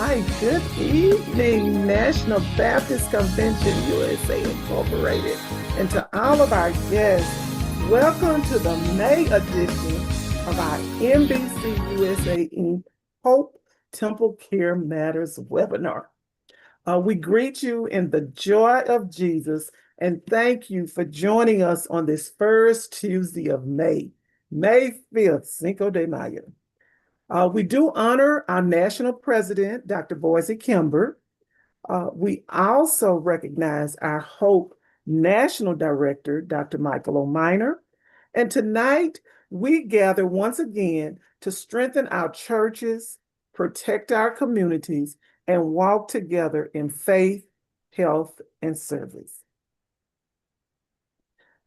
right. Good evening, National Baptist Convention USA Incorporated. And to all of our guests, welcome to the May edition of our NBC USA Inc. Hope Temple Care Matters webinar. We greet you in the joy of Jesus and thank you for joining us on this first Tuesday of May, May 5th, Cinco de Mayo. We do honor our national president, Dr. Boise Kimber. We also recognize our Hope National Director, Dr. Michael O'Miner. And tonight, we gather once again to strengthen our churches, protect our communities, and walk together in faith, health, and service.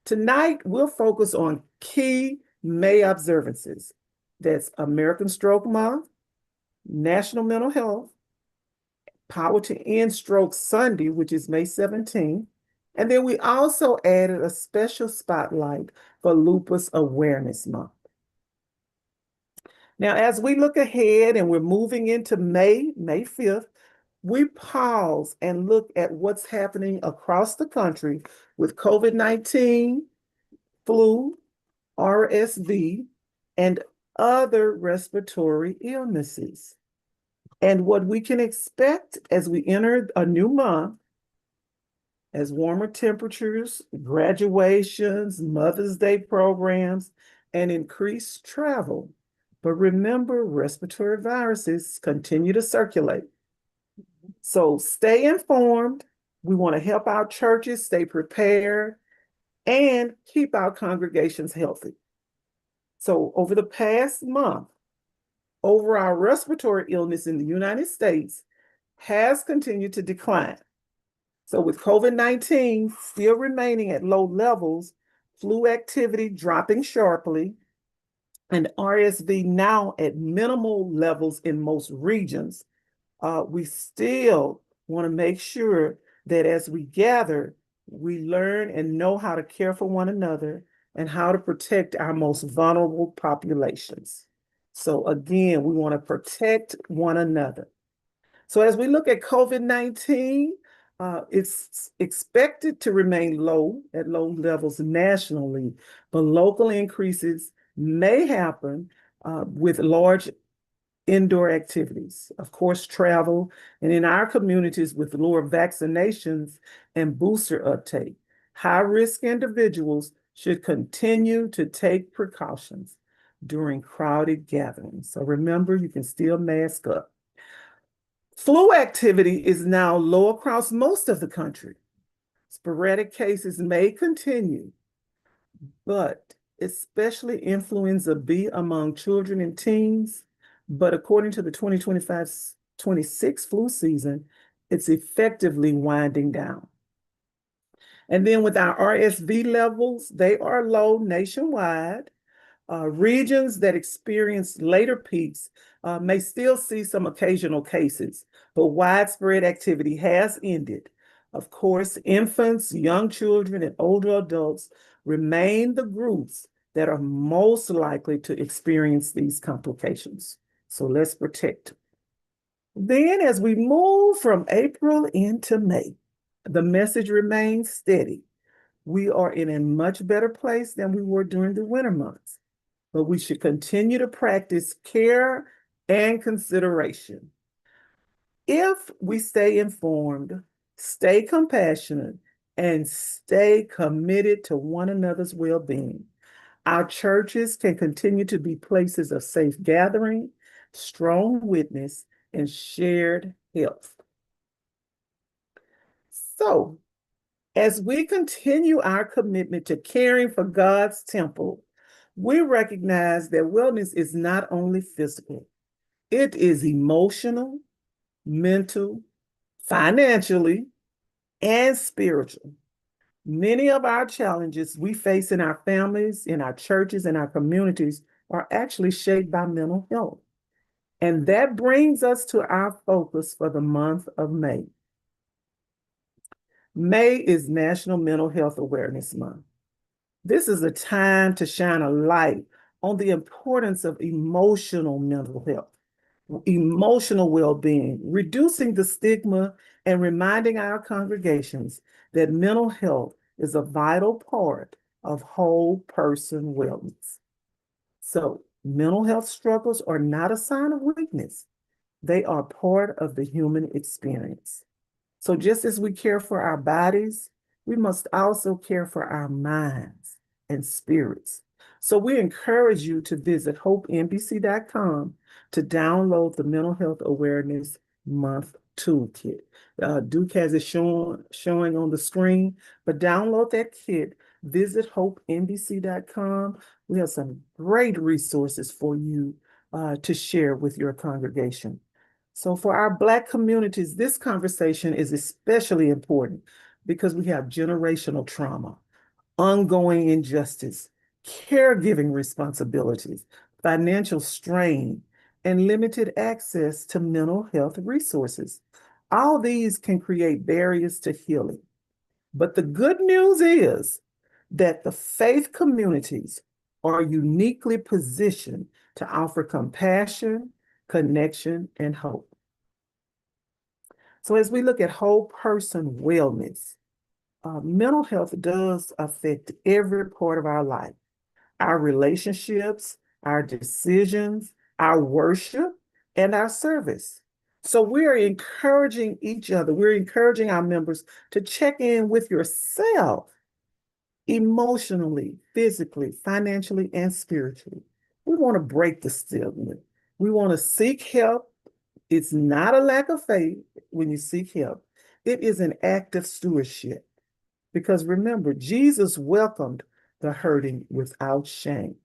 Tonight, we'll focus on key May observances. That's American Stroke Month, National Mental Health, Power to End Stroke Sunday, which is May 17th. And then we also added a special spotlight for Lupus Awareness Month. Now, as we look ahead and we're moving into May 5th, we pause and look at what's happening across the country with COVID-19, flu, RSV, and other respiratory illnesses, and what we can expect as we enter a new month, as warmer temperatures, graduations, Mother's Day programs, and increased travel. But remember, respiratory viruses continue to circulate. So stay informed. We want to help our churches stay prepared and keep our congregations healthy. So over the past month, overall respiratory illness in the United States has continued to decline. So with COVID-19 still remaining at low levels, flu activity dropping sharply, and RSV now at minimal levels in most regions, we still want to make sure that as we gather, we learn and know how to care for one another and how to protect our most vulnerable populations. So again, we want to protect one another. So as we look at COVID-19, it's expected to remain at low levels nationally, but local increases may happen with large indoor activities, of course, travel, and in our communities with lower vaccinations and booster uptake. High-risk individuals should continue to take precautions during crowded gatherings. So remember, you can still mask up. Flu activity is now low across most of the country. Sporadic cases may continue, but especially influenza B among children and teens. But according to the 2025-26 flu season, it's effectively winding down. And then with our RSV levels, they are low nationwide. Regions that experience later peaks may still see some occasional cases, but widespread activity has ended. Of course, infants, young children, and older adults remain the groups that are most likely to experience these complications. So let's protect them. Then as we move from April into May, the message remains steady. We are in a much better place than we were during the winter months, but we should continue to practice care and consideration. If we stay informed, stay compassionate, and stay committed to one another's well-being, our churches can continue to be places of safe gathering, strong witness, and shared health. So, as we continue our commitment to caring for God's temple, we recognize that wellness is not only physical, it is emotional, mental, financially, and spiritual. Many of our challenges we face in our families, in our churches, and our communities are actually shaped by mental health. And that brings us to our focus for the month of May. May is National Mental Health Awareness Month. This is a time to shine a light on the importance of emotional mental health. emotional well-being, reducing the stigma, and reminding our congregations that mental health is a vital part of whole person wellness. So, mental health struggles are not a sign of weakness. They are part of the human experience. So just as we care for our bodies, we must also care for our minds and spirits. So we encourage you to visit hopenbc.com to download the Mental Health Awareness Month Toolkit. Duke has it showing on the screen, but download that kit. Visit hopenbc.com. We have some great resources for you to share with your congregation. So for our Black communities, this conversation is especially important because we have generational trauma, ongoing injustice, caregiving responsibilities, financial strain, and limited access to mental health resources. All these can create barriers to healing. But the good news is that the faith communities are uniquely positioned to offer compassion, connection, and hope. So as we look at whole person wellness, mental health does affect every part of our life, our relationships, our decisions, our worship, and our service. So we're encouraging each other, we're encouraging our members to check in with yourself emotionally, physically, financially, and spiritually. We want to break the stigma. We want to seek help. It's not a lack of faith when you seek help. It is an act of stewardship. Because remember, Jesus welcomed the hurting without shame.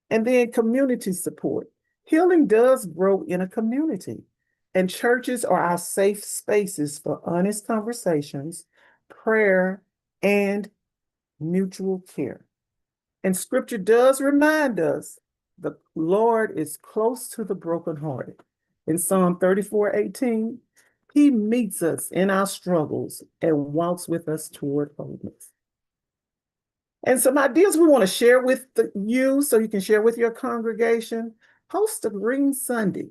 And then community support. Healing does grow in a community, and churches are our safe spaces for honest conversations, prayer, and mutual care. And scripture does remind us the Lord is close to the brokenhearted. In Psalm 34:18, he meets us in our struggles and walks with us toward wholeness. And some ideas we want to share with you so you can share with your congregation. Host a Green Sunday.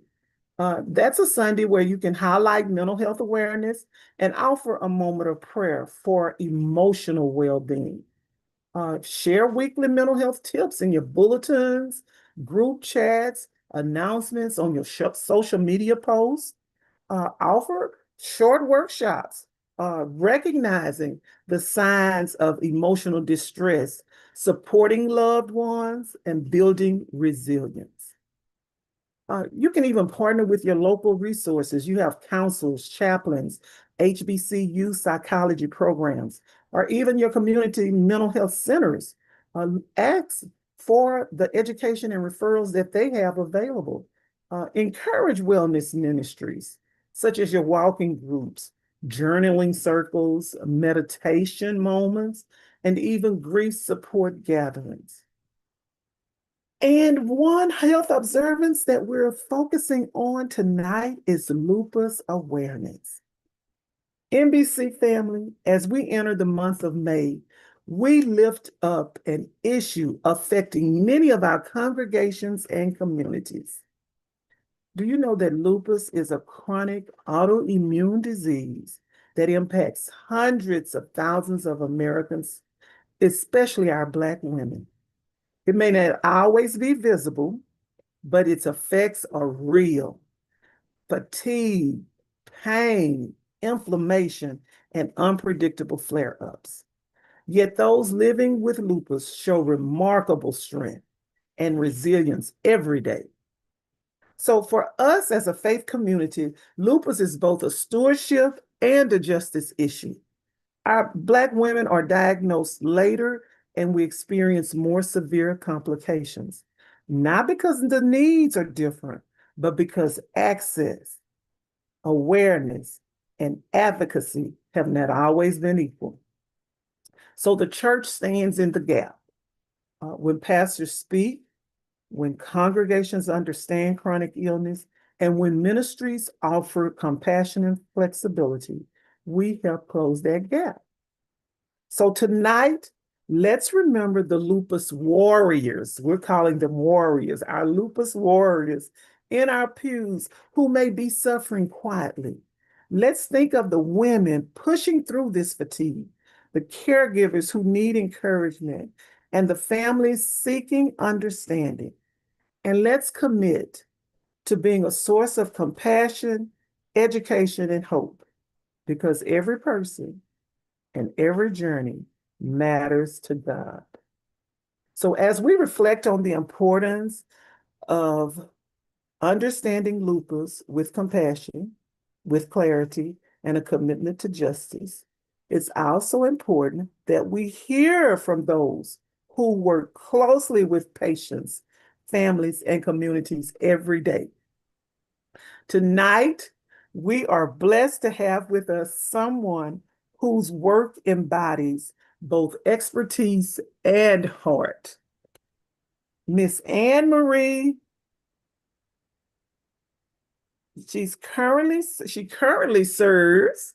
That's a Sunday where you can highlight mental health awareness and offer a moment of prayer for emotional well-being. Share weekly mental health tips in your bulletins, group chats, announcements on your social media posts. Offer short workshops, recognizing the signs of emotional distress, supporting loved ones, and building resilience. You can even partner with your local resources. You have counselors, chaplains, HBCU psychology programs, or even your community mental health centers. Ask for the education and referrals that they have available. Encourage wellness ministries, such as your walking groups, journaling circles, meditation moments, and even grief support gatherings. And one health observance that we're focusing on tonight is lupus awareness. NBC family, as we enter the month of May, we lift up an issue affecting many of our congregations and communities. Do you know that lupus is a chronic autoimmune disease that impacts hundreds of thousands of Americans, especially our Black women? It may not always be visible, but its effects are real. Fatigue, pain, inflammation, and unpredictable flare-ups. Yet those living with lupus show remarkable strength and resilience every day. So for us as a faith community, lupus is both a stewardship and a justice issue. Our Black women are diagnosed later and we experience more severe complications, not because the needs are different, but because access, awareness, and advocacy have not always been equal. So the church stands in the gap. When pastors speak, when congregations understand chronic illness, and when ministries offer compassion and flexibility, we help close that gap. So tonight, let's remember the lupus warriors. We're calling them warriors, our lupus warriors in our pews who may be suffering quietly. Let's think of the women pushing through this fatigue, the caregivers who need encouragement, and the families seeking understanding. And let's commit to being a source of compassion, education, and hope, because every person and every journey matters to God. So, as we reflect on the importance of understanding lupus with compassion, with clarity, and a commitment to justice, it's also important that we hear from those who work closely with patients, families, and communities every day. Tonight, we are blessed to have with us someone whose work embodies both expertise and heart. Miss Anne Marie, she currently serves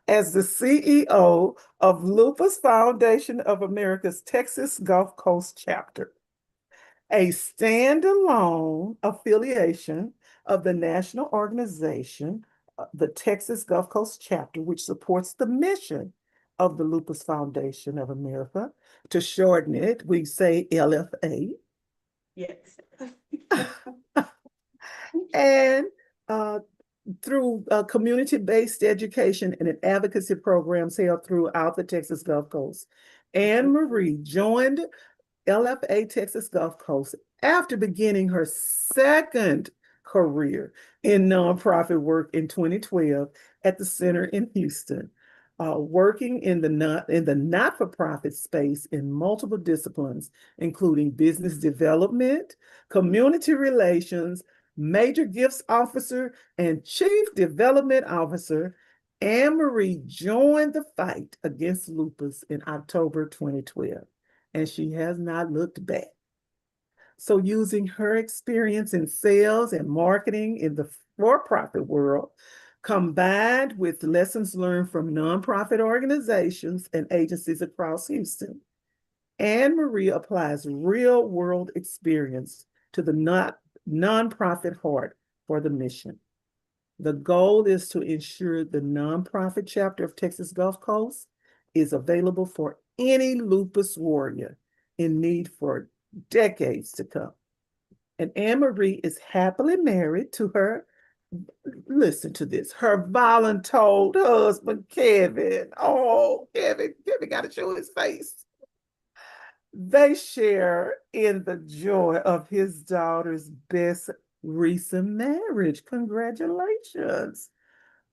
as the CEO of Lupus Foundation of America's Texas Gulf Coast chapter, a standalone affiliation of the national organization, the Texas Gulf Coast chapter, which supports the mission of the Lupus Foundation of America. To shorten it, we say LFA. Yes. And through community-based education and advocacy programs held throughout the Texas Gulf Coast. Anne Marie joined LFA Texas Gulf Coast after beginning her second career in nonprofit work in 2012 at the center in Houston, working in the not-for-profit space in multiple disciplines, including business development, community relations, major gifts officer, and chief development officer. Anne Marie joined the fight against lupus in October 2012, and she has not looked back. So, using her experience in sales and marketing in the for profit world, combined with lessons learned from nonprofit organizations and agencies across Houston, Anne Marie applies real world experience to the nonprofit heart for the mission. The goal is to ensure the nonprofit chapter of Texas Gulf Coast is available for any lupus warrior in need for decades to come. And Anne Marie is happily married to her, listen to this, her voluntold husband, Kevin. Oh, Kevin got to show his face. They share in the joy of his daughter's best recent marriage. Congratulations.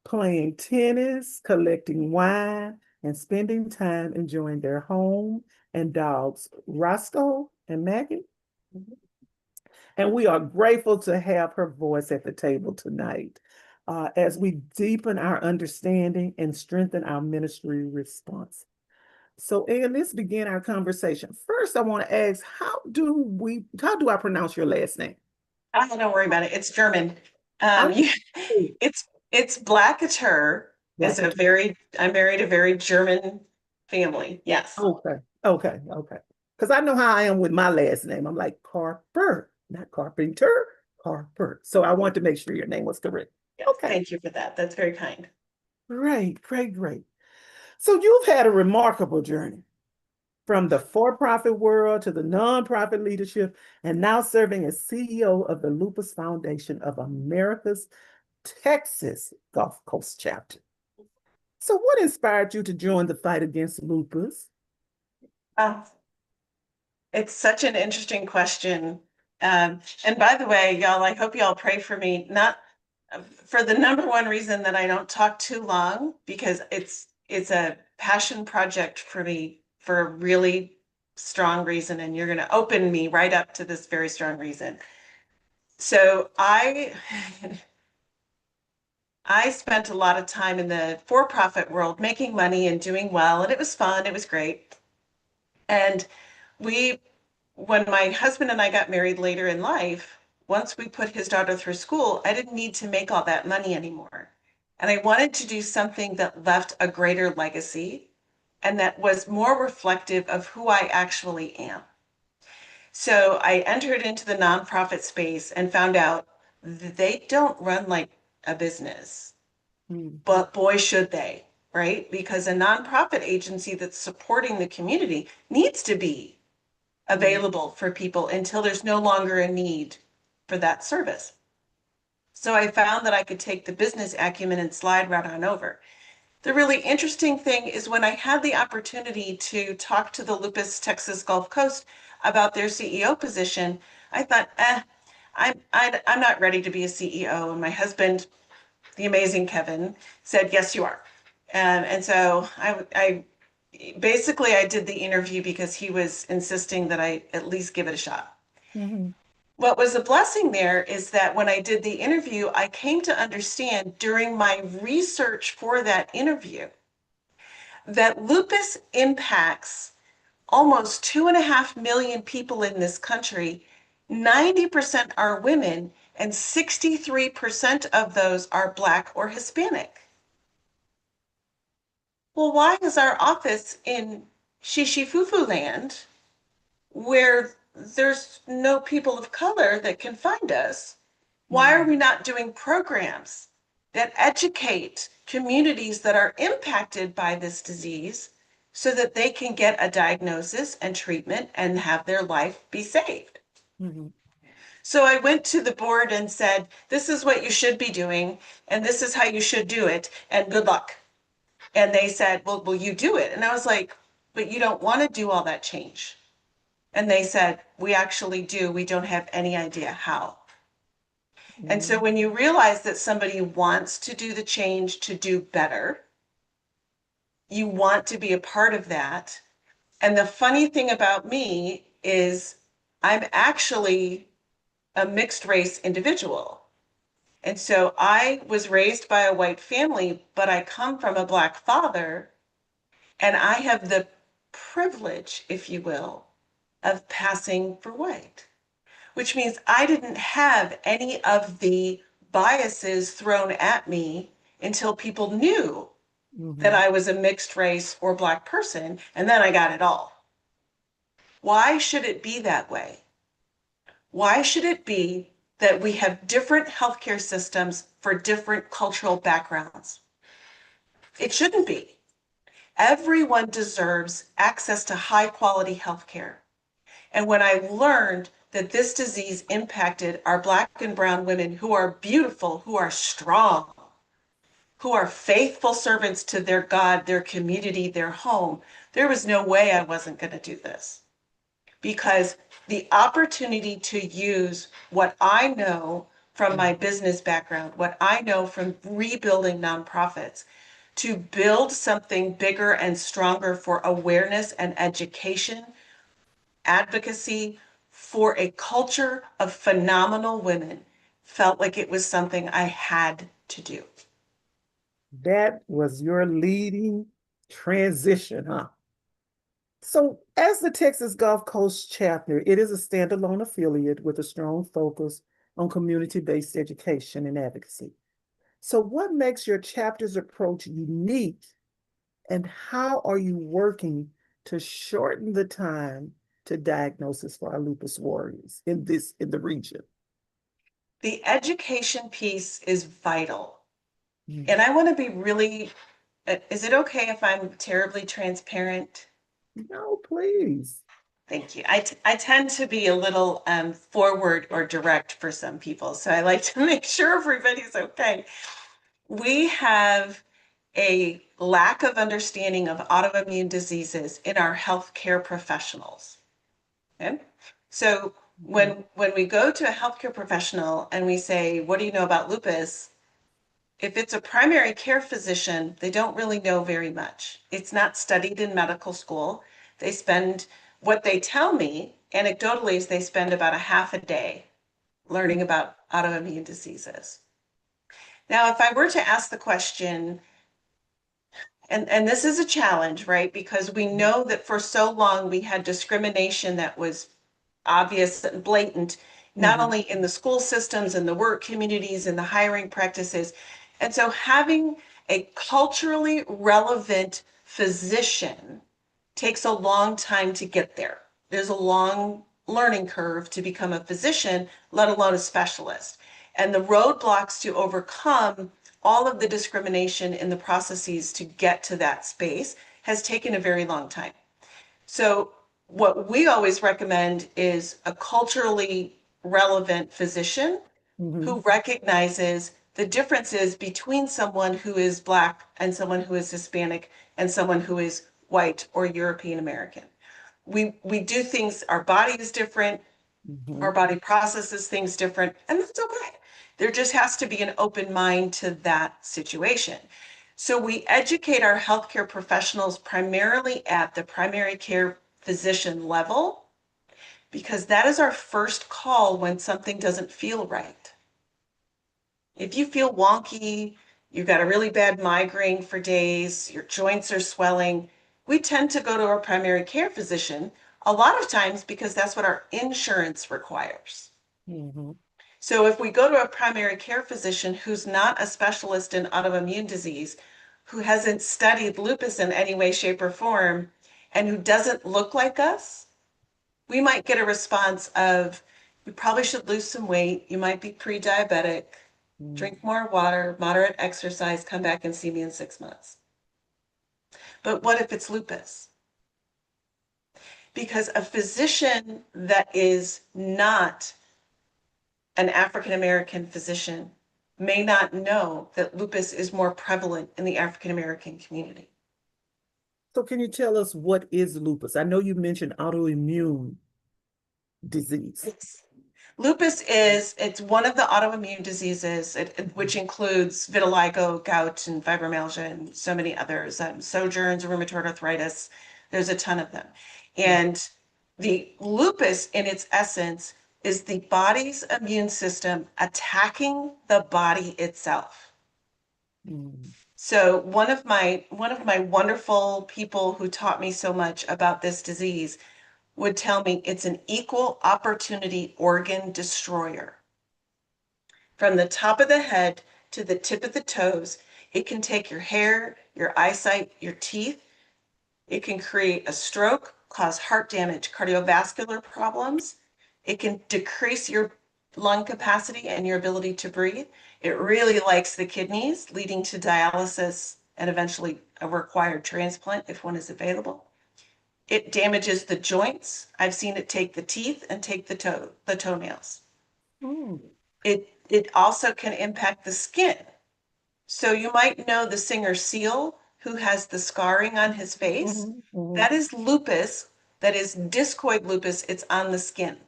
Playing tennis, collecting wine, and spending time enjoying their home and dogs, Roscoe and Maggie. And we are grateful to have her voice at the table tonight as we deepen our understanding and strengthen our ministry response. So, Anne, let's begin our conversation. First, I want to ask, how do I pronounce your last name? Oh, don't worry about it. It's German. I'm You, it's Blackater is Black. I married a very German family. Yes. Okay, okay. Because I know how I am with my last name. I'm like Carper, not Carpenter, Carper. So I want to make sure your name was correct. Yes. Okay, Thank you for that. That's very kind. great. So you've had a remarkable journey from the for-profit world to the nonprofit leadership, and now serving as CEO of the Lupus Foundation of America's Texas Gulf Coast chapter. So what inspired you to join the fight against lupus? Uh, it's such an interesting question. And by the way, y'all, I hope y'all pray for me, not for the number one reason that I don't talk too long, because it's a passion project for me for a really strong reason, and you're going to open me right up to this very strong reason. So I spent a lot of time in the for-profit world making money and doing well, and it was fun, it was great. And we when my husband and I got married later in life, once we put his daughter through school, I didn't need to make all that money anymore. And I wanted to do something that left a greater legacy and that was more reflective of who I actually am. So I entered into the nonprofit space and found out they don't run like a business, Mm, but boy, should they, right? Because a nonprofit agency that's supporting the community needs to be mm, available for people until there's no longer a need for that service. So I found that I could take the business acumen and slide right on over. The really interesting thing is when I had the opportunity to talk to the Lupus Texas Gulf Coast about their CEO position, I thought, I'm not ready to be a CEO. And my husband, the amazing Kevin, said, yes, you are. And so I basically I did the interview because he was insisting that I at least give it a shot. mhm, What was a blessing there is that when I did the interview, I came to understand during my research for that interview that lupus impacts almost 2.5 million people in this country. 90% are women, and 63% of those are Black or Hispanic. Well, why is our office in Shishifufu land where there's no people of color that can find us? Why are mhm, we not doing programs that educate communities that are impacted by this disease so that they can get a diagnosis and treatment and have their life be saved? mhm, So I went to the board and said, this is what you should be doing, and this is how you should do it, and good luck. And they said, well, will you do it? And I was like, but you don't want to do all that change. And they said, we actually do. We don't have any idea how. And so mhm, when you realize that somebody wants to do the change to do better, you want to be a part of that. And the funny thing about me is I'm actually a mixed race individual. And so I was raised by a white family, but I come from a Black father, and I have the privilege, if you will, of passing for white, which means I didn't have any of the biases thrown at me until people knew that mhm, I was a mixed race or Black person, and then I got it all. Why should it be that way? Why should it be that we have different healthcare systems for different cultural backgrounds? It shouldn't be. Everyone deserves access to high quality healthcare. And when I learned that this disease impacted our Black and brown women who are beautiful, who are strong, who are faithful servants to their God, their community, their home, there was no way I wasn't going to do this. Because the opportunity to use what I know from my mhm. business background, what I know from rebuilding nonprofits, to build something bigger and stronger for awareness and education, advocacy for a culture of phenomenal women, felt like it was something I had to do. That was your leading transition, huh? So, as the Texas Gulf Coast chapter, it is a standalone affiliate with a strong focus on community-based education and advocacy. So, what makes your chapter's approach unique, and how are you working to shorten the time to diagnosis for our lupus warriors in the region? The education piece is vital. Mm. And I want to be really, is it okay if I'm terribly transparent? No, please. Thank you. I tend to be a little forward or direct for some people, so I like to make sure everybody's okay. We have a lack of understanding of autoimmune diseases in our healthcare professionals. Okay? So Mhm. when we go to a healthcare professional and we say, "What do you know about lupus?" If it's a primary care physician, they don't really know very much. It's not studied in medical school. They spend, what they tell me anecdotally, is they spend about a half a day learning about autoimmune diseases. Now, if I were to ask the question, and this is a challenge, right? Because we know that for so long we had discrimination that was obvious and blatant, not Mhm. only in the school systems and the work communities and the hiring practices. And so having a culturally relevant physician takes a long time to get there. There's a long learning curve to become a physician, let alone a specialist. And the roadblocks to overcome all of the discrimination in the processes to get to that space has taken a very long time. So, what we always recommend is a culturally relevant physician Hmm. who recognizes the differences between someone who is Black and someone who is Hispanic and someone who is white or European American. We do things, our body is different, Hmm. our body processes things different, and that's okay. There just has to be an open mind to that situation. So we educate our healthcare professionals primarily at the primary care physician level because that is our first call when something doesn't feel right. If you feel wonky, you've got a really bad migraine for days, your joints are swelling, we tend to go to our primary care physician a lot of times because that's what our insurance requires. Hmm. So if we go to a primary care physician who's not a specialist in autoimmune disease, who hasn't studied lupus in any way, shape, or form, and who doesn't look like us, we might get a response of, you probably should lose some weight, you might be pre-diabetic, drink more water, moderate exercise, come back and see me in 6 months. But what if it's lupus? Because a physician that is not an African American physician may not know that lupus is more prevalent in the African American community. So can you tell us what is lupus? I know you mentioned autoimmune disease. Yes. Lupus is, it's one of the autoimmune diseases, which includes vitiligo, gout, and fibromyalgia, and so many others, Sjögren's, rheumatoid arthritis. There's a ton of them. And the lupus, in its essence, is the body's immune system attacking the body itself. Mm. So one of my wonderful people who taught me so much about this disease would tell me it's an equal opportunity organ destroyer. From the top of the head to the tip of the toes, it can take your hair, your eyesight, your teeth. It can create a stroke, cause heart damage, cardiovascular problems. It can decrease your lung capacity and your ability to breathe. It really likes the kidneys, leading to dialysis and eventually a required transplant if one is available. It damages the joints. I've seen it take the teeth and take the toenails. Mm. It also can impact the skin. So you might know the singer Seal, who has the scarring on his face. Mhm, mhm, That is lupus. That is discoid lupus. It's on the skin.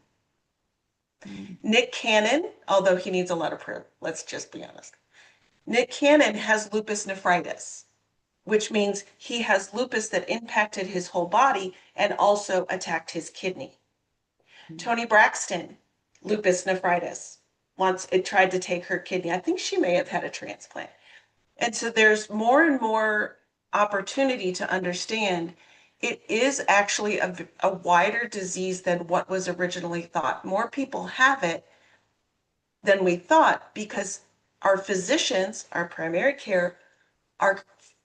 mhm, Nick Cannon, although he needs a lot of prayer, let's just be honest. Nick Cannon has lupus nephritis, which means he has lupus that impacted his whole body and also attacked his kidney. mhm, Toni Braxton, lupus nephritis. Once it tried to take her kidney. I think she may have had a transplant. And so there's more and more opportunity to understand it is actually a wider disease than what was originally thought. More people have it than we thought because our physicians, our primary care, are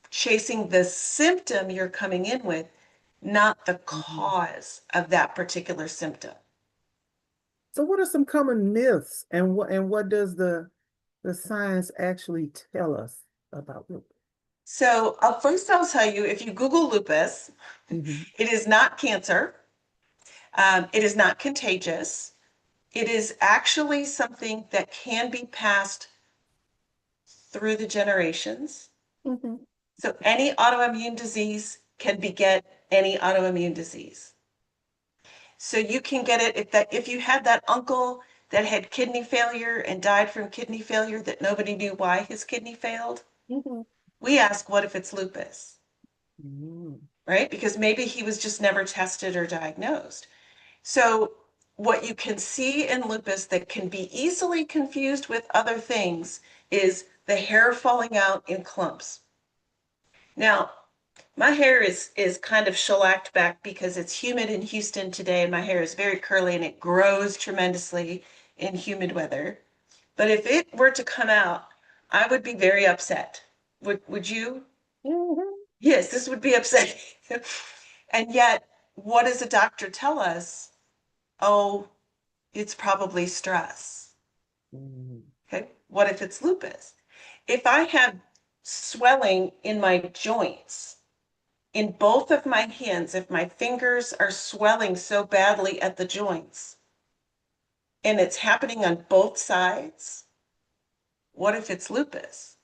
chasing the symptom you're coming in with, not the mhm. cause of that particular symptom. So what are some common myths and what does the science actually tell us about lupus? So, first, I'll tell you if you Google lupus, Hmm. it is not cancer, it is not contagious. It is actually something that can be passed through the generations. Hmm. So, any autoimmune disease can beget any autoimmune disease. So, you can get it if you had that uncle that had kidney failure and died from kidney failure that nobody knew why his kidney failed. Hmm. We ask, what if it's lupus? Hmm. Right? Because maybe he was just never tested or diagnosed. So, what you can see in lupus that can be easily confused with other things is the hair falling out in clumps. Now, my hair is kind of shellacked back because it's humid in Houston today and my hair is very curly and it grows tremendously in humid weather. But if it were to come out, I would be very upset. Would you? Hmm. Yes, this would be upsetting. And yet, what does a doctor tell us? Oh, it's probably stress. Hmm. Okay, what if it's lupus? If I have swelling in my joints, in both of my hands, if my fingers are swelling so badly at the joints and it's happening on both sides, what if it's lupus?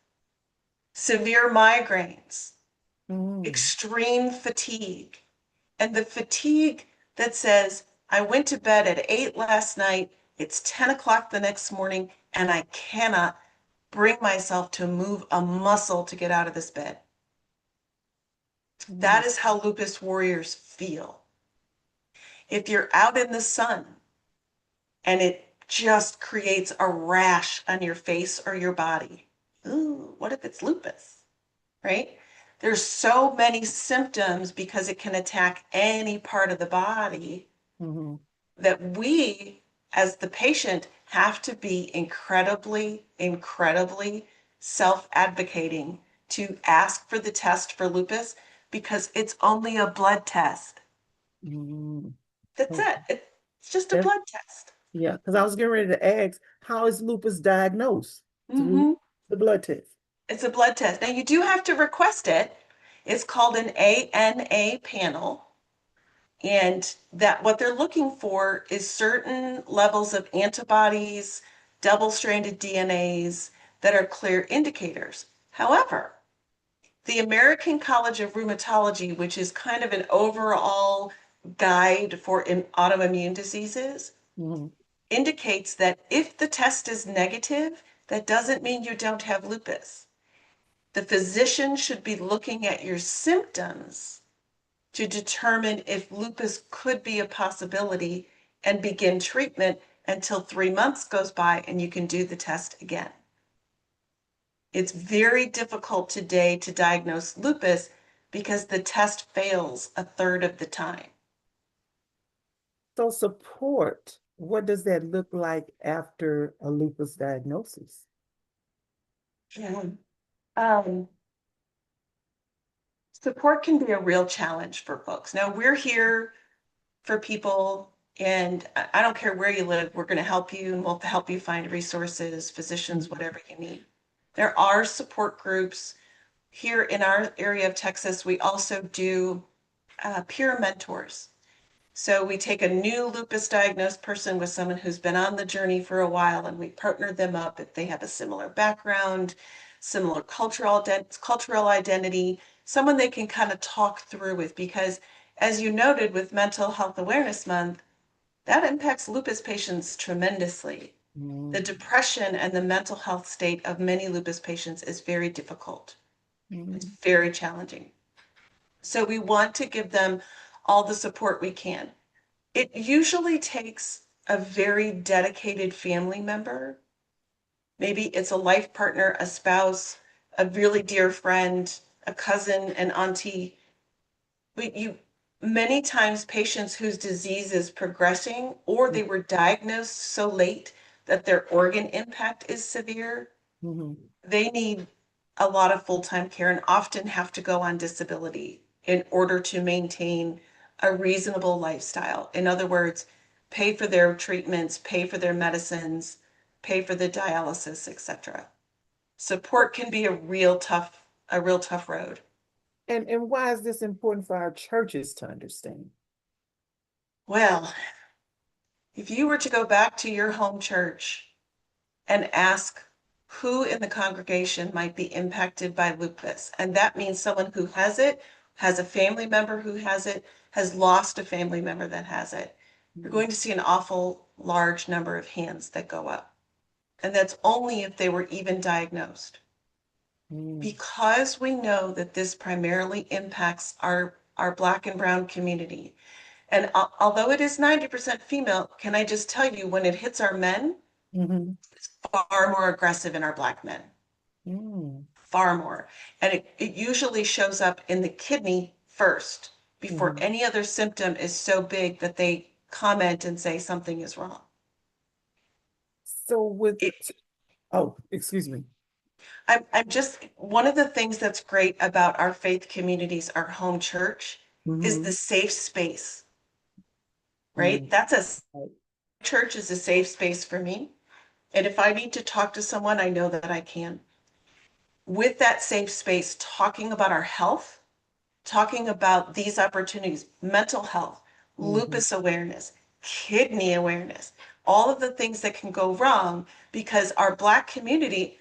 Severe migraines, Mm, extreme fatigue, and the fatigue that says, I went to bed at 8 last night, it's 10 o'clock the next morning, and I cannot bring myself to move a muscle to get out of this bed. mm, That is how lupus warriors feel. If you're out in the sun and it just creates a rash on your face or your body, ooh, what if it's lupus, right? There's so many symptoms because it can attack any part of the body mhm, that we, as the patient, have to be incredibly, incredibly self-advocating to ask for the test for lupus because it's only a blood test. mm. That's Okay. it. It's just a That's, blood test. yeah, because I was getting ready to ask, how is lupus diagnosed? Through Mm-hmm. the blood test. It's a blood test. Now you do have to request it. It's called an ANA panel. And that what they're looking for is certain levels of antibodies, double-stranded DNAs that are clear indicators. However, the American College of Rheumatology, which is kind of an overall guide for autoimmune diseases, Mhm, indicates that if the test is negative, that doesn't mean you don't have lupus. The physician should be looking at your symptoms to determine if lupus could be a possibility and begin treatment until 3 months goes by and you can do the test again. It's very difficult today to diagnose lupus because the test fails a third of the time. So support, what does that look like after a lupus diagnosis? Yeah. Um, Support can be a real challenge for folks. Now, we're here for people, and I don't care where you live, we're going to help you and we'll help you find resources, physicians, Mhm, whatever you need. There are support groups here in our area of Texas. We also do peer mentors. So we take a new lupus diagnosed person with someone who's been on the journey for a while and we partner them up if they have a similar background, similar cultural identity, someone they can kind of talk through with because as you noted with Mental Health Awareness Month, that impacts lupus patients tremendously. The mhm, depression and the mental health state of many lupus patients is very difficult. It's mhm, very challenging. So we want to give them all the support we can. It usually takes a very dedicated family member. Maybe it's a life partner, a spouse, a really dear friend, a cousin, an auntie. But you many times patients whose disease is progressing or they were diagnosed so late that their organ impact is severe, mhm, they need a lot of full-time care and often have to go on disability in order to maintain a reasonable lifestyle. In other words, pay for their treatments, pay for their medicines, pay for the dialysis, etc. Support can be a real tough road. and why is this important for our churches to understand? Well, if you were to go back to your home church and ask who in the congregation might be impacted by lupus. And that means someone who has it, has a family member who has it, has lost a family member that has it. You're Mhm, going to see an awful large number of hands that go up. And that's only if they were even diagnosed. mhm, Because we know that this primarily impacts our Black and Brown community. And although it is 90% female, can I just tell you, when it hits our men, mhm, it's far more aggressive in our Black men. mhm, Far more. And it usually shows up in the kidney first before mhm. any other symptom is so big that they comment and say something is wrong. So with, It, oh, excuse me. I'm just, one of the things that's great about our faith communities, our home church, is the Mhm, safe space, right? mhm, That's a right, church is a safe space for me. And if I need to talk to someone, I know that I can. With that safe space, talking about our health, talking about these opportunities, mental health, Mm-hmm. lupus awareness, kidney awareness, all of the things that can go wrong because our Black community,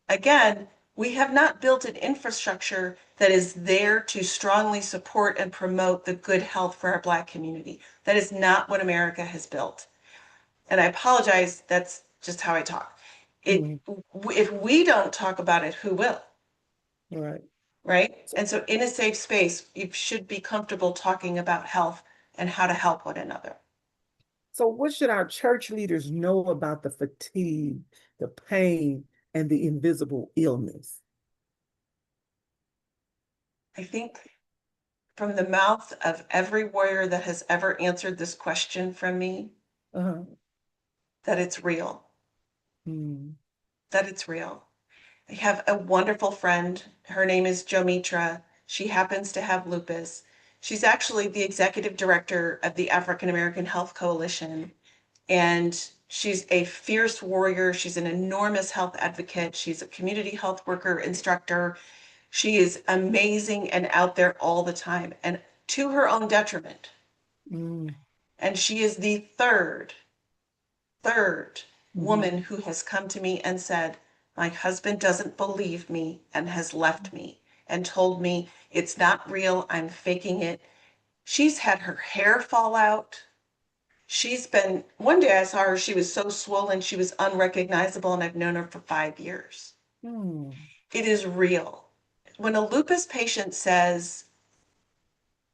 again, we have not built an infrastructure that is there to strongly support and promote the good health for our Black community. That is not what America has built. And I apologize, that's just how I talk. It, Mm-hmm. if we don't talk about it, who will? Right. Right? So, And so in a safe space, you should be comfortable talking about health and how to help one another. so what should our church leaders know about the fatigue, the pain, and the invisible illness? I think from the mouth of every warrior that has ever answered this question from me, Uh-huh. that it's real, Mm-hmm. that it's real. I have a wonderful friend. Her name is Jomitra. She happens to have lupus. She's actually the executive director of the African American Health Coalition. And she's a fierce warrior. She's an enormous health advocate. She's a community health worker, instructor. She is amazing and out there all the time and to her own detriment. And she is the third Mm-hmm. woman who has come to me and said, my husband doesn't believe me and has left me and told me it's not real. I'm faking it. She's had her hair fall out. She's been, one day I saw her, she was so swollen, she was unrecognizable, and I've known her for 5 years. Mm-hmm. It is real. When a lupus patient says,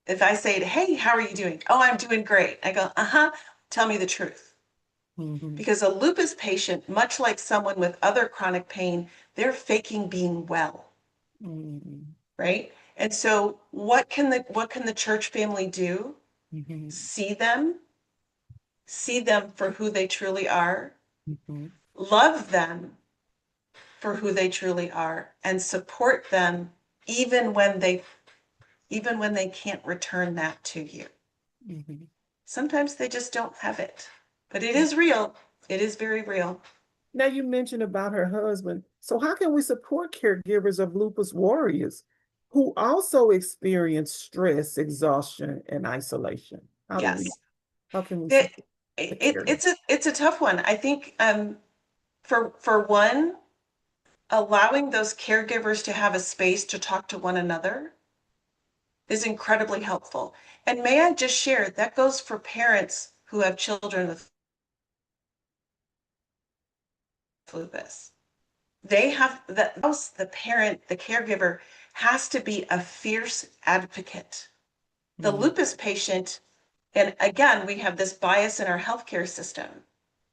if I say, hey, how are you doing? Oh, I'm doing great. I go, tell me the truth. Mm-hmm. Because a lupus patient, much like someone with other chronic pain, they're faking being well, Mm-hmm. right? And so what can the church family do? Mm-hmm. See them for who they truly are, Mm-hmm. love them for who they truly are, and support them even when they even when they can't return that to you. Mm-hmm. Sometimes they just don't have it. But it is real. It is very real. Now you mentioned about her husband. So how can we support caregivers of lupus warriors who also experience stress, exhaustion, and isolation? Yes. How can we It, support the it caregivers? it's a tough one. I think for one, allowing those caregivers to have a space to talk to one another is incredibly helpful. And may I just share that goes for parents who have children with lupus. They have the parent, the caregiver has to be a fierce advocate. The Mm-hmm. lupus patient, and again, we have this bias in our healthcare system.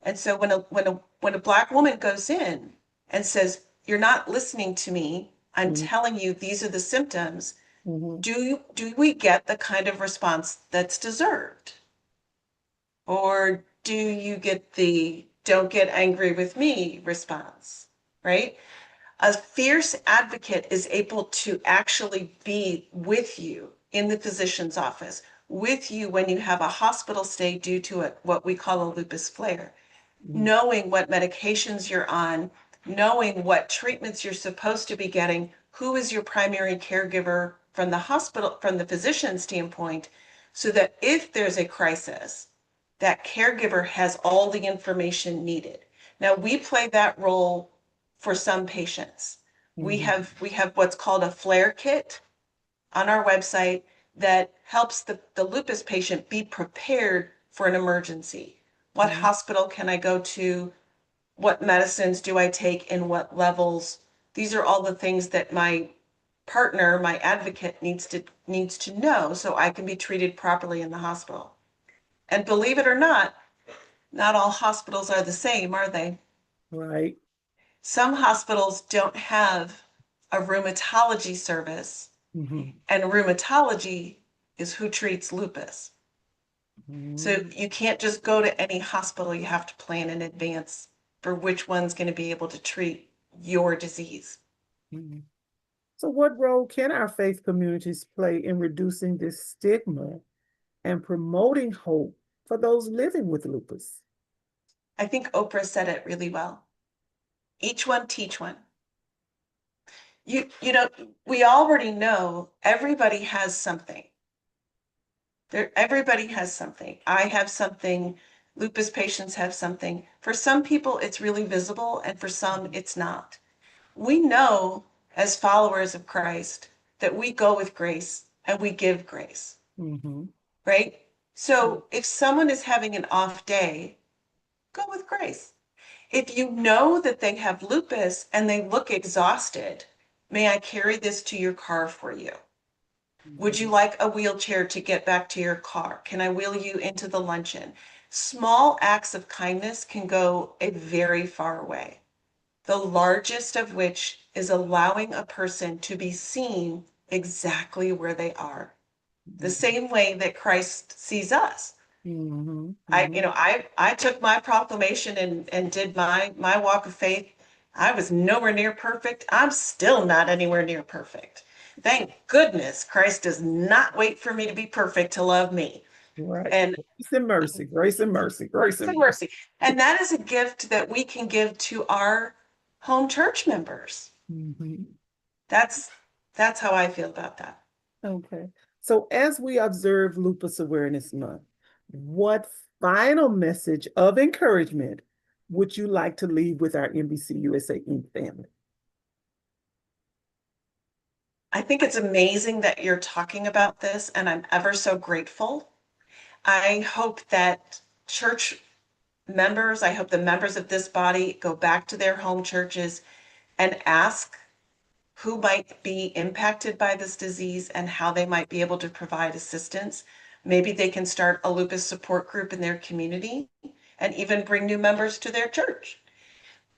And so when a Black woman goes in and says, you're not listening to me, I'm telling you these are the symptoms, Mm-hmm. do we get the kind of response that's deserved? Or do you get the don't get angry with me response, right? A fierce advocate is able to actually be with you in the physician's office, with you when you have a hospital stay due to what we call a lupus flare, Mm-hmm. knowing what medications you're on, knowing what treatments you're supposed to be getting, who is your primary caregiver from the hospital, from the physician standpoint, so that if there's a crisis, that caregiver has all the information needed. Now, we play that role for some patients. We Mm-hmm. have we have what's called a flare kit on our website that helps the lupus patient be prepared for an emergency. What Mm-hmm. hospital can I go to? What medicines do I take in what levels? These are all the things that my partner, my advocate needs to know so I can be treated properly in the hospital. And believe it or not all hospitals are the same, are they? Right. Some hospitals don't have a rheumatology service, Mm-hmm. and rheumatology is who treats lupus. So Mm-hmm. you can't just go to any hospital. You have to plan in advance for which one's going to be able to treat your disease. Mm-hmm. So what role can our faith communities play in reducing this stigma and promoting hope for those living with lupus? I think Oprah said it really well. Each one teach one. You know, we already know everybody has something. Everybody has something. I have something. Lupus patients have something. For some people, it's really visible, and for some, it's not. We know as followers of Christ that we go with grace and we give grace, Mm-hmm. right? So if someone is having an off day, go with grace. If you know that they have lupus and they look exhausted, may I carry this to your car for you? Would you Mm-hmm. like a wheelchair to get back to your car? Can I wheel you into the luncheon? Small acts of kindness can go a very far way. The largest of which is allowing a person to be seen exactly where they are, the same way that Christ sees us. Mm-hmm. I, Mm-hmm. you know, I took my proclamation and did my walk of faith. I was nowhere near perfect. I'm still not anywhere near perfect. Thank goodness Christ does not wait for me to be perfect to love me. Right. And Grace and mercy, grace and mercy, grace grace and and mercy. And that is a gift that we can give to our home church members. mercy. That's that's how I feel about that. Okay. So as we observe Lupus Awareness Month, what final message of encouragement would you like to leave with our NBC USA Inc. family? I think it's amazing that you're talking about this, and I'm ever so grateful. I hope that church members, I hope the members of this body go back to their home churches and ask who might be impacted by this disease and how they might be able to provide assistance. Maybe they can start a lupus support group in their community and even bring new members to their church.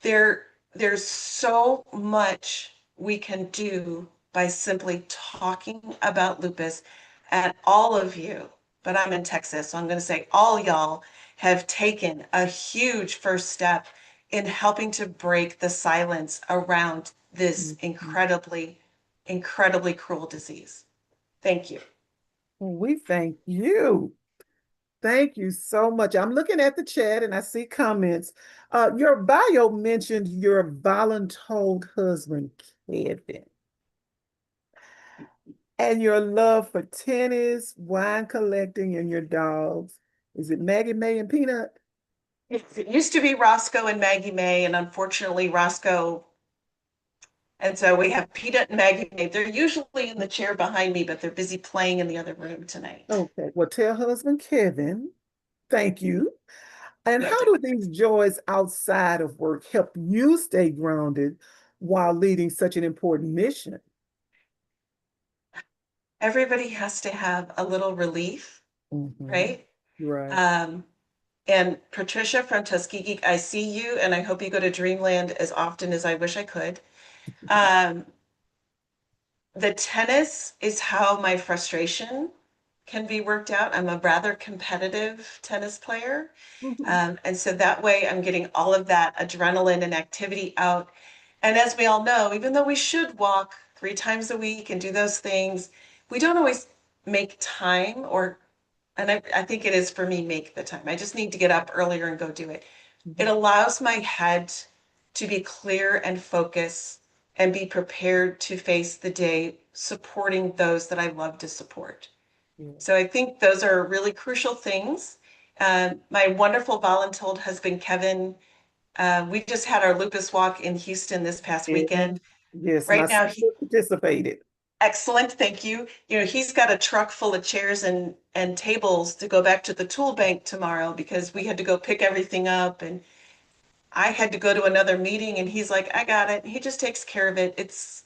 There's so much we can do by simply talking about lupus. And all of you, but I'm in Texas, so I'm going to say all y'all have taken a huge first step in helping to break the silence around this Mhm. incredibly cruel disease. Thank you. Well, we thank you. Thank you so much. I'm looking at the chat and I see comments. Your bio mentioned your voluntold husband, Kevin, and your love for tennis, wine collecting, and your dogs. Is it Maggie May and Peanut? It used to be Roscoe and Maggie May, and unfortunately, Roscoe. And so we have Peanut and Maggie May. They're usually in the chair behind me, but they're busy playing in the other room tonight. Okay. Well, tell husband Kevin, thank you. And Will how do. do these joys outside of work help you stay grounded while leading such an important mission? Everybody has to have a little relief, Hmm. right? Right. Um, and Patricia from Tuskegee, I see you, and I hope you go to Dreamland as often as I wish I could. Um, the tennis is how my frustration can be worked out. I'm a rather competitive tennis player. Mhm. And so that way I'm getting all of that adrenaline and activity out. And as we all know, even though we should walk 3 times a week and do those things, we don't always make time or, and I think it is for me, make the time. I just need to get up earlier and go do it. It Mhm. allows my head to be clear and focus and be prepared to face the day supporting those that I love to support. Yeah. So I think those are really crucial things. My wonderful voluntold husband, Kevin, we just had our lupus walk in Houston this past Yeah. weekend. Yes, my Right now, sister participated. excellent, thank you. You know, he's got a truck full of chairs and tables to go back to the tool bank tomorrow because we had to go pick everything up and I had to go to another meeting and he's like, I got it. He just takes care of it. It's,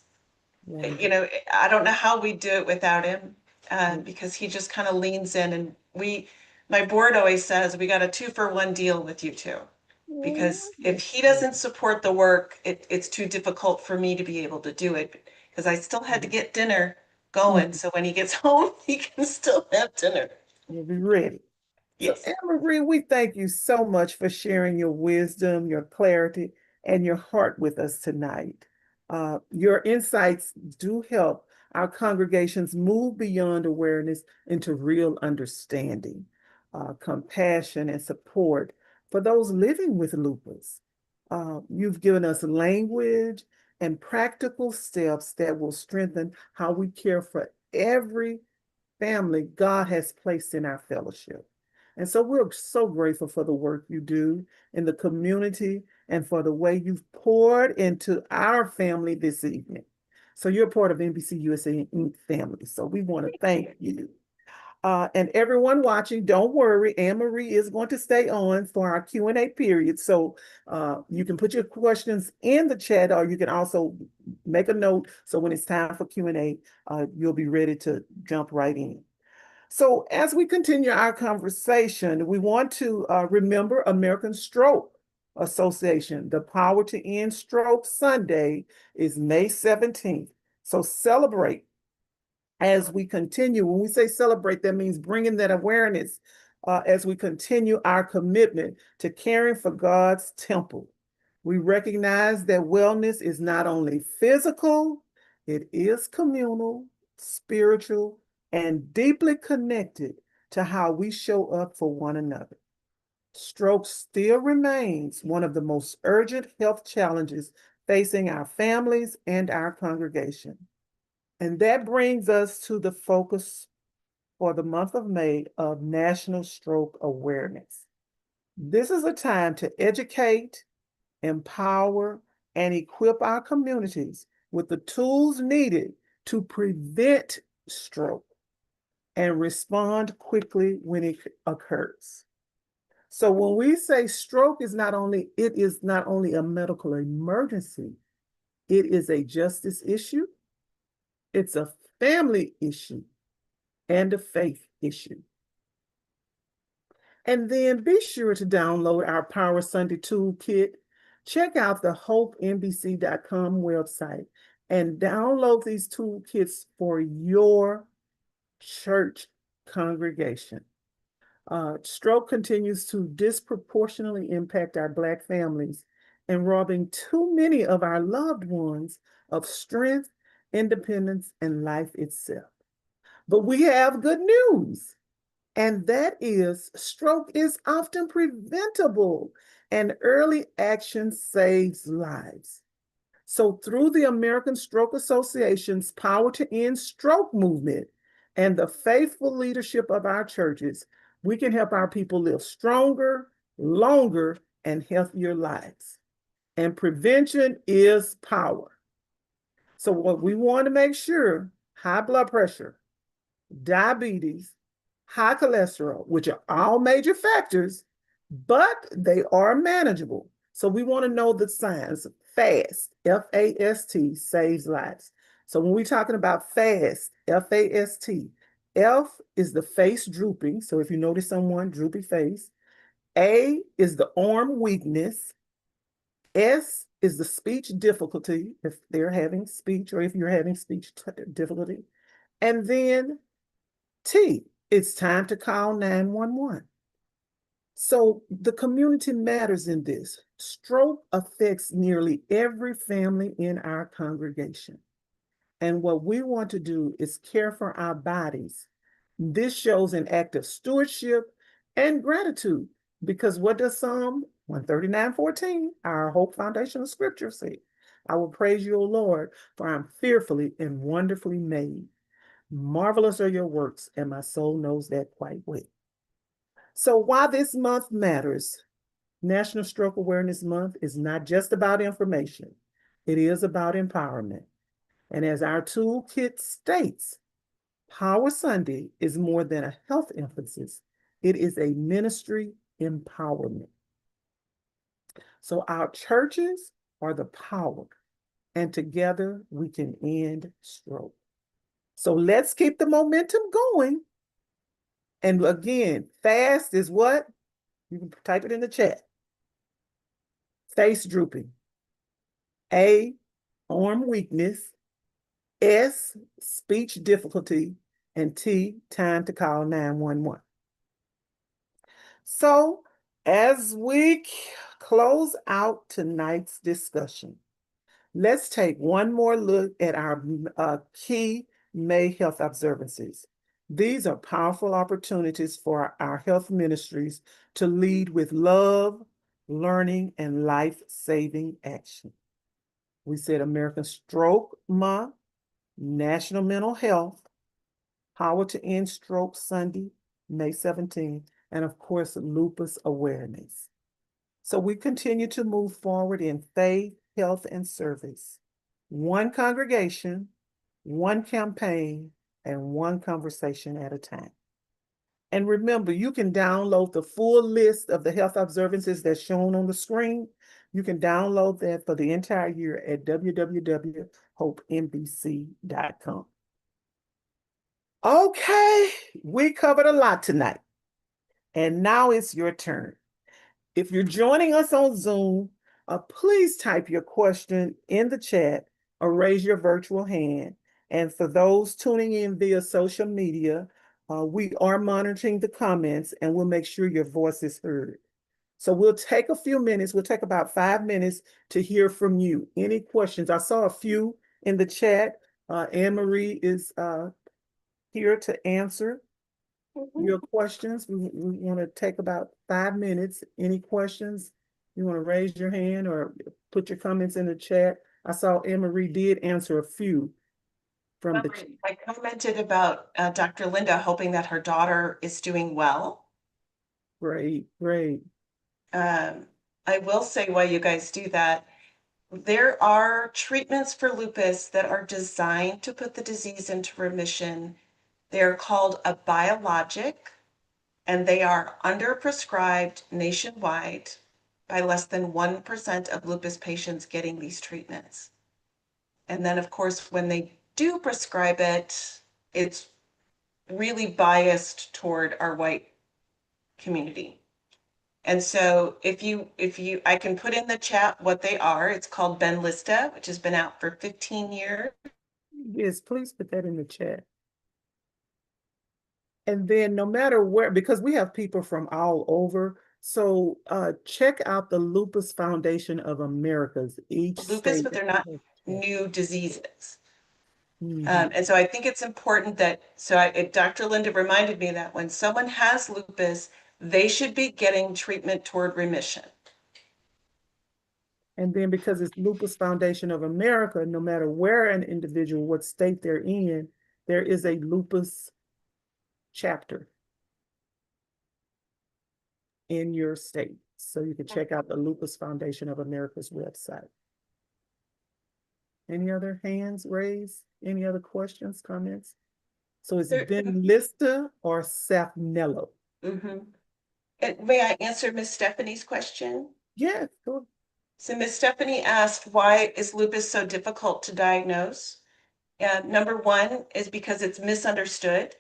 you Wonderful. know, I don't know how we do it without him Yeah. because he just kind of leans in and my board always says we got a 2-for-1 deal with you two. Because if he Wonderful. doesn't support the work, it's too difficult for me to be able to do it because I still had to get dinner going. Mhm. So when he gets home, he can still have dinner. We'll be ready. So, Yes. Anne Marie, we thank you so much for sharing your wisdom, your clarity, and your heart with us tonight. Your insights do help our congregations move beyond awareness into real understanding, compassion, and support for those living with lupus. You've given us language and practical steps that will strengthen how we care for every family God has placed in our fellowship. And so we're so grateful for the work you do in the community and for the way you've poured into our family this evening. So you're part of NBC USA Inc. family. So we want to thank you. And everyone watching, don't worry, Anne Marie is going to stay on for our Q&A period. So you can put your questions in the chat, or you can also make a note. So when it's time for Q&A, you'll be ready to jump right in. So as we continue our conversation, we want to remember American Stroke Association. The Power to End Stroke Sunday is May 17th. So celebrate as we continue. When we say celebrate, that means bringing that awareness as we continue our commitment to caring for God's temple. We recognize that wellness is not only physical, it is communal, spiritual, and deeply connected to how we show up for one another. Stroke still remains one of the most urgent health challenges facing our families and our congregation. And that brings us to the focus for the month of May of National Stroke Awareness. This is a time to educate, empower, and equip our communities with the tools needed to prevent stroke and respond quickly when it occurs. So when we say stroke it is not only a medical emergency, it is a justice issue, it's a family issue, and a faith issue. And then be sure to download our Power Sunday Toolkit. Check out the HopeNBC.com website and download these toolkits for your church congregation. Stroke continues to disproportionately impact our Black families and robbing too many of our loved ones of strength, independence, and life itself. But we have good news, and that is stroke is often preventable and early action saves lives. So through the American Stroke Association's Power to End Stroke movement and the faithful leadership of our churches, we can help our people live stronger, longer, and healthier lives. And prevention is power. So what we want to make sure, high blood pressure, diabetes, high cholesterol, which are all major factors, but they are manageable. So we want to know the signs. FAST, F-A-S-T, saves lives. So when we're talking about FAST, F-A-S-T, F is the face drooping. So if you notice someone droopy face, A is the arm weakness, S is the speech difficulty, if they're having speech or if you're having speech difficulty. And then T, it's time to call 911. So the community matters in this. Stroke affects nearly every family in our congregation. And what we want to do is care for our bodies. This shows an act of stewardship and gratitude, because what does Psalm 139:14, our Hope Foundational Scripture, say? I will praise you, O Lord, for I'm fearfully and wonderfully made. Marvelous are your works, and my soul knows that quite well. So why this month matters, National Stroke Awareness Month is not just about information. It is about empowerment. And as our toolkit states, Power Sunday is more than a health emphasis. It is a ministry empowerment. So our churches are the power, and together we can end stroke. So let's keep the momentum going. And again, FAST is what? You can type it in the chat. Face drooping. A, arm weakness. S, speech difficulty. And T, time to call 911. So as we close out tonight's discussion, let's take one more look at our key May health observances. These are powerful opportunities for our health ministries to lead with love, learning, and life-saving action. We said American Stroke Month, National Mental Health, Power to End Stroke Sunday, May 17th, and of course, lupus awareness. So we continue to move forward in faith, health, and service. One congregation, one campaign, and one conversation at a time. And remember, you can download the full list of the health observances that's shown on the screen. You can download that for the entire year at www.hopembc.com. Okay, we covered a lot tonight. And now it's your turn. If you're joining us on Zoom, please type your question in the chat or raise your virtual hand. And for those tuning in via social media, we are monitoring the comments and we'll make sure your voice is heard. So we'll take a few minutes. We'll take about 5 minutes to hear from you. Any questions? I saw a few in the chat. Anne Marie is here to answer your questions. We want to take about 5 minutes. Any questions? You want to raise your hand or put your comments in the chat. I saw Anne Marie did answer a few from the chat. I commented about Dr. Linda hoping that her daughter is doing well. Great, great. I will say while you guys do that, there are treatments for lupus that are designed to put the disease into remission. They're called a biologic, and they are underprescribed nationwide by less than 1% of lupus patients getting these treatments. And then, of course, when they do prescribe it, it's really biased toward our white community. And so I can put in the chat what they are. It's called Benlysta, which has been out for 15 years. Yes, please put that in the chat. And then no matter where, because we have people from all over, so check out the Lupus Foundation of America's, each Lupus, state. but they're not new diseases. Mhm. And so I think it's important that, Dr. Linda reminded me that when someone has lupus, they should be getting treatment toward remission. And then because it's Lupus Foundation of America, no matter where an individual, what state they're in, there is a lupus chapter in your state. So you can check out the Lupus Foundation of America's website. Any other hands raised? Any other questions, comments? So it's Benlysta or Saphnelo? And may I answer Miss Stephanie's question? Yeah, sure. So Miss Stephanie asked, why is lupus so difficult to diagnose? Number one is because it's misunderstood,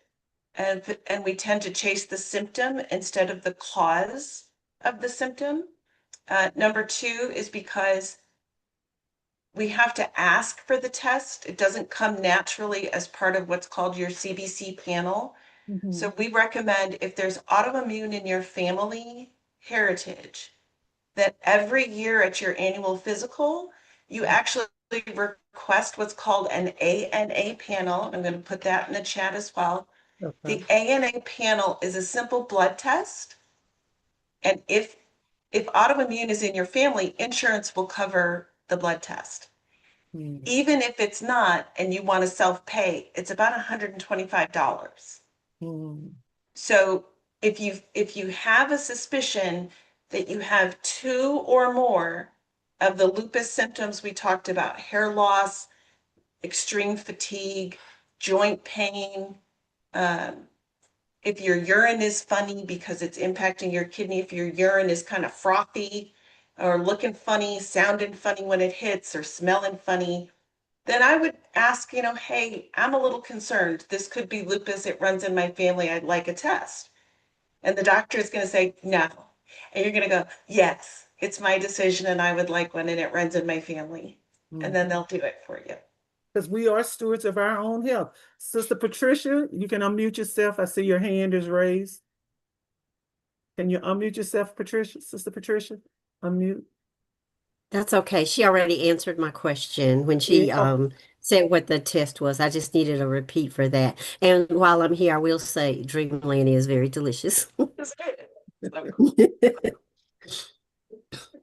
and we tend to chase the symptom instead of the cause of the symptom. Number two is because we have to ask for the test. It doesn't come naturally as part of what's called your CBC panel. So we recommend, if there's autoimmune in your family heritage, that every year at your annual physical, you actually request what's called an ANA panel. I'm going to put that in the chat as well. Okay. The ANA panel is a simple blood test. And if autoimmune is in your family, insurance will cover the blood test. Even if it's not, and you want to self-pay, it's about $125. So if you have a suspicion that you have two or more of the lupus symptoms we talked about, hair loss, extreme fatigue, joint pain, if your urine is funny because it's impacting your kidney, if your urine is kind of frothy or looking funny, sounding funny when it hits, or smelling funny, then I would ask, hey, I'm a little concerned. This could be lupus. It runs in my family. I'd like a test. And the doctor is going to say, no. And you're going to go, yes, it's my decision and I would like one and it runs in my family. And then they'll do it for you. Because we are stewards of our own health. Sister Patricia, you can unmute yourself. I see your hand is raised. Can you unmute yourself, Patricia? Sister Patricia, unmute. That's okay. She already answered my question when she said what the test was. I just needed a repeat for that. And while I'm here, I will say Dreamland is very delicious. It's good. So,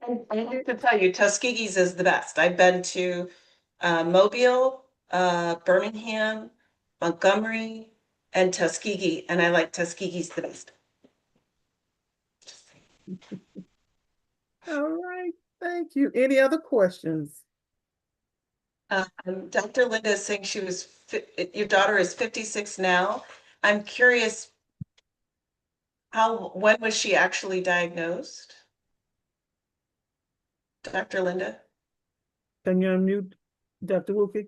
and I have to tell you, Tuskegee's is the best. I've been to Mobile, Birmingham, Montgomery, and Tuskegee, and I like Tuskegee's the best. All right, thank you. Any other questions? Dr. Linda is saying your daughter is 56 now. I'm curious, when was she actually diagnosed? Dr. Linda? Can you unmute Dr. Wilkie?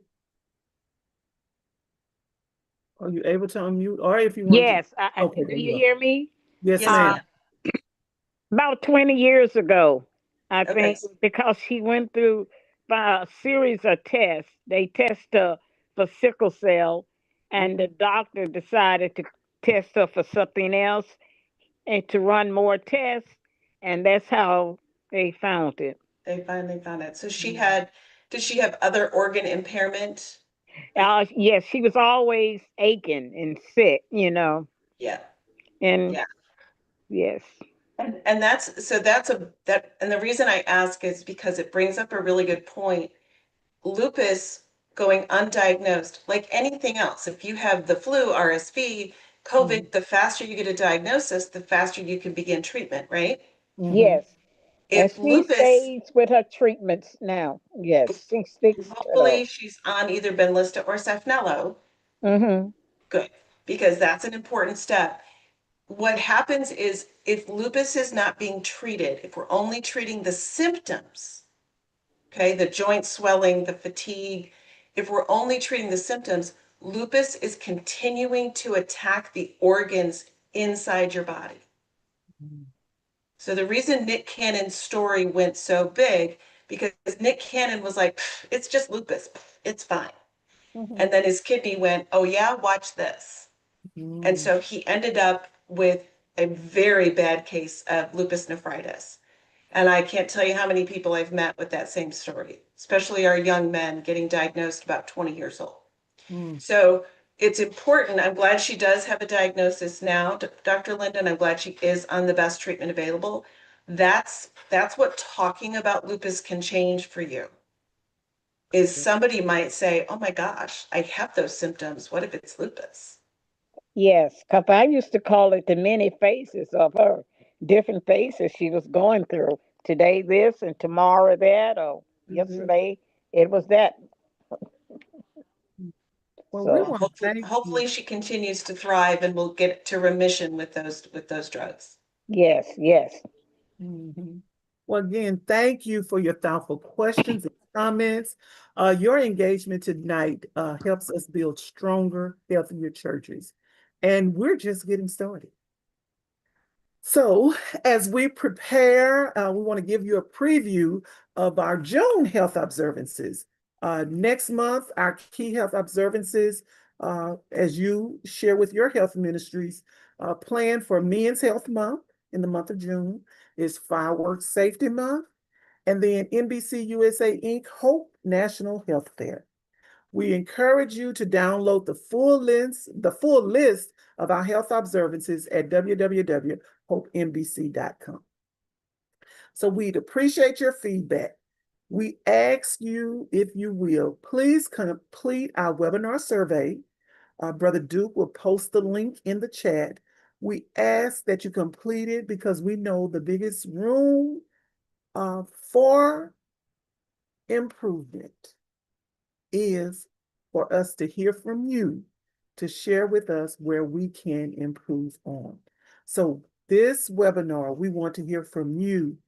Are you able to unmute? Or if you want to, Yes, okay, do there you you are. hear me? Yes, Yes, Uh, ma'am. ma'am. about 20 years ago, I Okay. think, because she went through a series of tests. They test her for sickle cell, and the doctor decided to test her for something else and to run more tests, and that's how they found it. They finally found it. So Mhm. did she have other organ impairment? Yes, she was always aching and sick. Yeah, And yeah. yes, And and the reason I ask is because it brings up a really good point. Lupus going undiagnosed, like anything else, if you have the flu, RSV, Mhm. COVID, the faster you get a diagnosis, the faster you can begin treatment, right? Mhm. yes. And If she lupus, stays with her treatments now. Yes, she sticks to hopefully those. she's on either Benlysta or Safnello, Mm-hmm. good, because that's an important step. What happens is if lupus is not being treated, if we're only treating the symptoms, okay, the joint swelling, the fatigue, if we're only treating the symptoms, lupus is continuing to attack the organs inside your body. So the reason Nick Cannon's story went so big, because Nick Cannon was like, it's just lupus, it's fine. Mhm. And then his kidney went, oh yeah, watch this. And Mhm. so he ended up with a very bad case of lupus nephritis. And I can't tell you how many people I've met with that same story, especially our young men getting diagnosed about 20 years old. Mhm. So it's important. I'm glad she does have a diagnosis now, Dr. Linden. I'm glad she is on the best treatment available. That's what talking about lupus can change for you. Is somebody might say, "Oh my gosh, I have those symptoms. What if it's lupus?" Yes, because I used to call it the many faces of her, different faces she was going through. Today this and tomorrow that, or Mhm. yesterday it was that. Well, we Well, So want to thank you. hopefully she continues to thrive and will get to remission with those drugs. yes, yes, Mhm. Well, again, thank you for your thoughtful questions and comments. Your engagement tonight helps us build stronger, healthier churches. And we're just getting started. So, as we prepare, we want to give you a preview of our June health observances. Next month, our key health observances, as you share with your health ministries, plan for Men's Health Month in the month of June is Fireworks Safety Month, and then NBC USA Inc. Hope National Health Fair. We encourage you to download the full list of our health observances at www.hopembc.com. So we'd appreciate your feedback. We ask you, if you will, please complete our webinar survey. Brother Duke will post the link in the chat. We ask that you complete it because we know the biggest room for improvement is for us to hear from you, to share with us where we can improve on. So this webinar, we want to hear from you.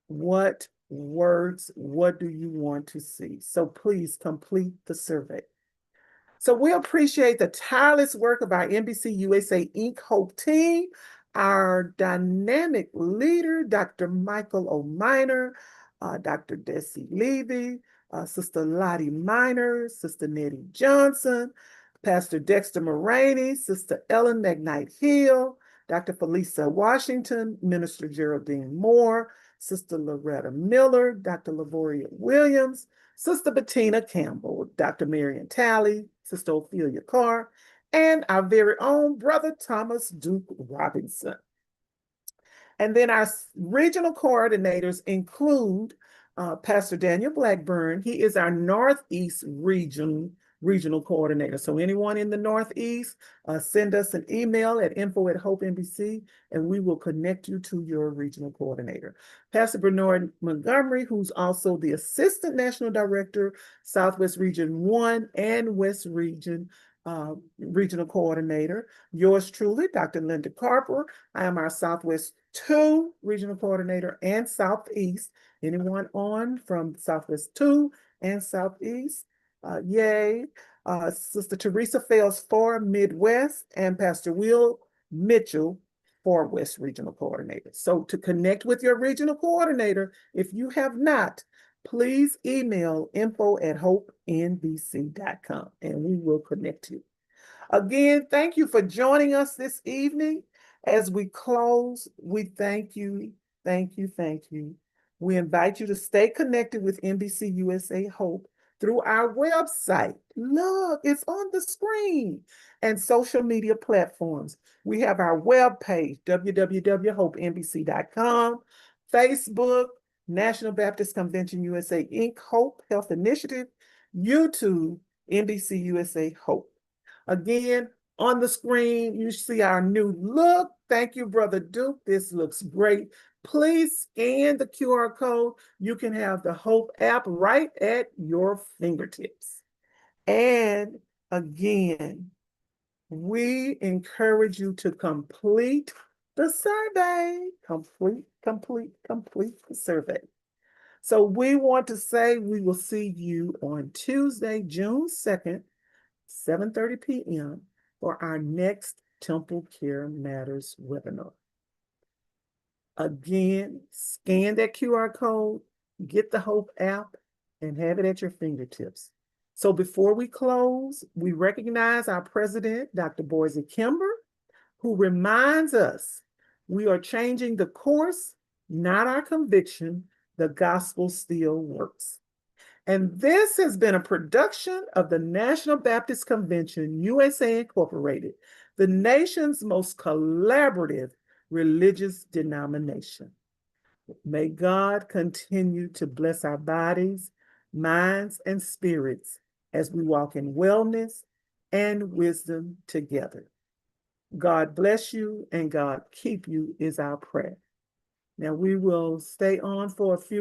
What words, what do you want to see? So please complete the survey. So we appreciate the tireless work of our NBC USA Inc. Hope team, our dynamic leader, Dr. Michael O'Miner, Dr. Desi Levy, Sister Lottie Miner, Sister Nettie Johnson, Pastor Dexter Moraney, Sister Ellen McKnight Hill, Dr. Felisa Washington, Minister Geraldine Moore, Sister Loretta Miller, Dr. Lavoria Williams, Sister Bettina Campbell, Dr. Marion Talley, Sister Ophelia Carr, and our very own Brother Thomas Duke Robinson. And then our regional coordinators include Pastor Daniel Blackburn. He is our Northeast regional coordinator. So anyone in the Northeast, send us an email at info@HopeNBC, and we will connect you to your regional coordinator. Pastor Bernard Montgomery, who's also the Assistant National Director, Southwest Region 1 and West Region Regional Coordinator. Yours truly, Dr. Linda Carper. I am our Southwest 2 Regional Coordinator and Southeast. Anyone on from Southwest 2 and Southeast? Yay. Sister Teresa Fales for Midwest, and Pastor Will Mitchell for West Regional Coordinator. So to connect with your regional coordinator, if you have not, please email info@hopenbc.com and we will connect you. Again, thank you for joining us this evening. As we close, we thank you, thank you, thank you. We invite you to stay connected with NBC USA Hope through our website. Look, it's on the screen, and social media platforms. We have our webpage, www.hopenbc.com, Facebook, National Baptist Convention USA Inc. Hope Health Initiative, YouTube, NBC USA Hope. Again, on the screen, you see our new look. Thank you, Brother Duke. This looks great. Please scan the QR code. You can have the Hope app right at your fingertips. And again, we encourage you to complete the survey. Complete the survey. So we want to say we will see you on Tuesday, June 2nd, 7:30 p.m. for our next TempleCare Matters webinar. Again, scan that QR code, get the Hope app, and have it at your fingertips. So before we close, we recognize our president, Dr. Boise Kimber, who reminds us we are changing the course, not our conviction. The gospel still works. And this has been a production of the National Baptist Convention, USA Incorporated, the nation's most collaborative religious denomination. May God continue to bless our bodies, minds, and spirits as we walk in wellness and wisdom together. God bless you and God keep you is our prayer. Now we will stay on for a few